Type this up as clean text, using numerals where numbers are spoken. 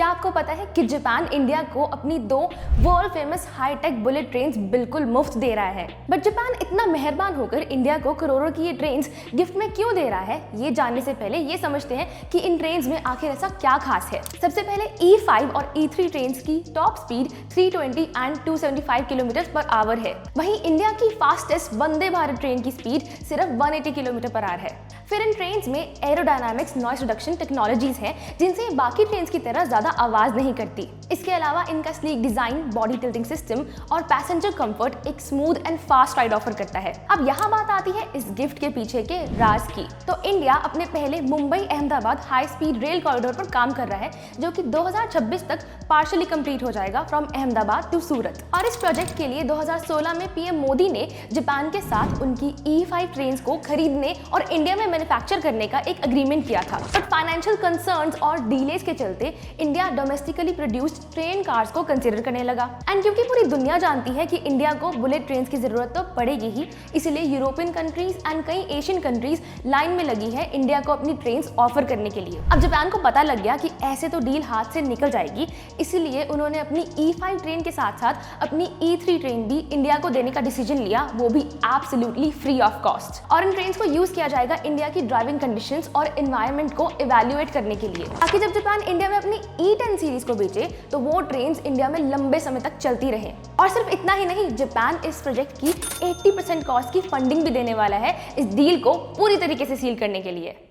क्या आपको पता है कि जापान इंडिया को अपनी 2 world famous high tech bullet trains बिल्कुल मुफ्त दे रहा है। बट जापान इतना मेहरबान होकर इंडिया को करोड़ों की ये ट्रेन्स गिफ्ट में क्यों दे रहा है, ये जानने से पहले ये समझते हैं कि इन ट्रेन्स में आखिर ऐसा क्या खास है। सबसे पहले E5 और E3 ट्रेन्स की top speed 320 and 275 kilometre per hour है। वहीं इंडिया की फास्टेस्ट वंदे भारत ट्रेन की स्पीड सिर्फ 180 किलोमीटर पर आवर है। फिर इन ट्रेन्स में एरोडायनामिक्स नॉइस रिडक्शन टेक्नोलॉजीज हैं, जिनसे बाकी ट्रेन्स की तरह ज्यादा आवाज नहीं करती। इसके अलावा इनका sleek design, body tilting system और पैसेंजर कंफर्ट एक smooth and fast ride offer करता है। अब यहाँ बात आती है इस गिफ्ट के पीछे के राज की। तो इंडिया अपने पहले Mumbai Ahmedabad high speed rail corridor पर काम कर रहा है, जो कि 2026 तक पार्शियली कंप्लीट हो जाएगा फ्रॉम अहमदाबाद टू सूरत। और इस प्रोजेक्ट के लिए 2016 में पीएम मोदी ने जापान के साथ उनकी E5 ट्रेन्स को खरीदने और इंडिया में मैन्युफैक्चर करने का एक एग्रीमेंट किया था। बट फाइनेंशियल कंसर्न्स और डीलेज के चलते India domestically produced train cars को कंसीडर करने लगा। एंड क्योंकि पूरी दुनिया जानती है कि इंडिया को बुलेट ट्रेन्स की जरूरत तो पड़ेगी ही, इसलिए यूरोपियन कंट्रीज एंड कई एशियन कंट्रीज लाइन में लगी है इंडिया को अपनी ट्रेन्स ऑफर करने के लिए। अब जापान को पता लग गया कि ऐसे तो डील हाथ से निकल जाएगी, इसलिए उन्होंने अपनी E5 ट्रेन के साथ साथ अपनी E3 ट्रेन भी इंडिया को देने का डिसीजन लिया, वो भी एब्सोल्युटली फ्री ऑफ कॉस्ट। और इन ट्रेन्स को यूज किया जाएगा इंडिया की ड्राइविंग कंडीशंस और एनवायरनमेंट को इवैल्यूएट करने के लिए, ताकि जब जापान इंडिया में अपनी E10 सीरीज को बेचे तो वो ट्रेन्स इंडिया में लंबे समय तक चलती रहे। और सिर्फ इतना ही नहीं, जापान इस प्रोजेक्ट की 80% कॉस्ट की फंडिंग भी देने वाला है इस डील को पूरी तरीके से सील करने के लिए।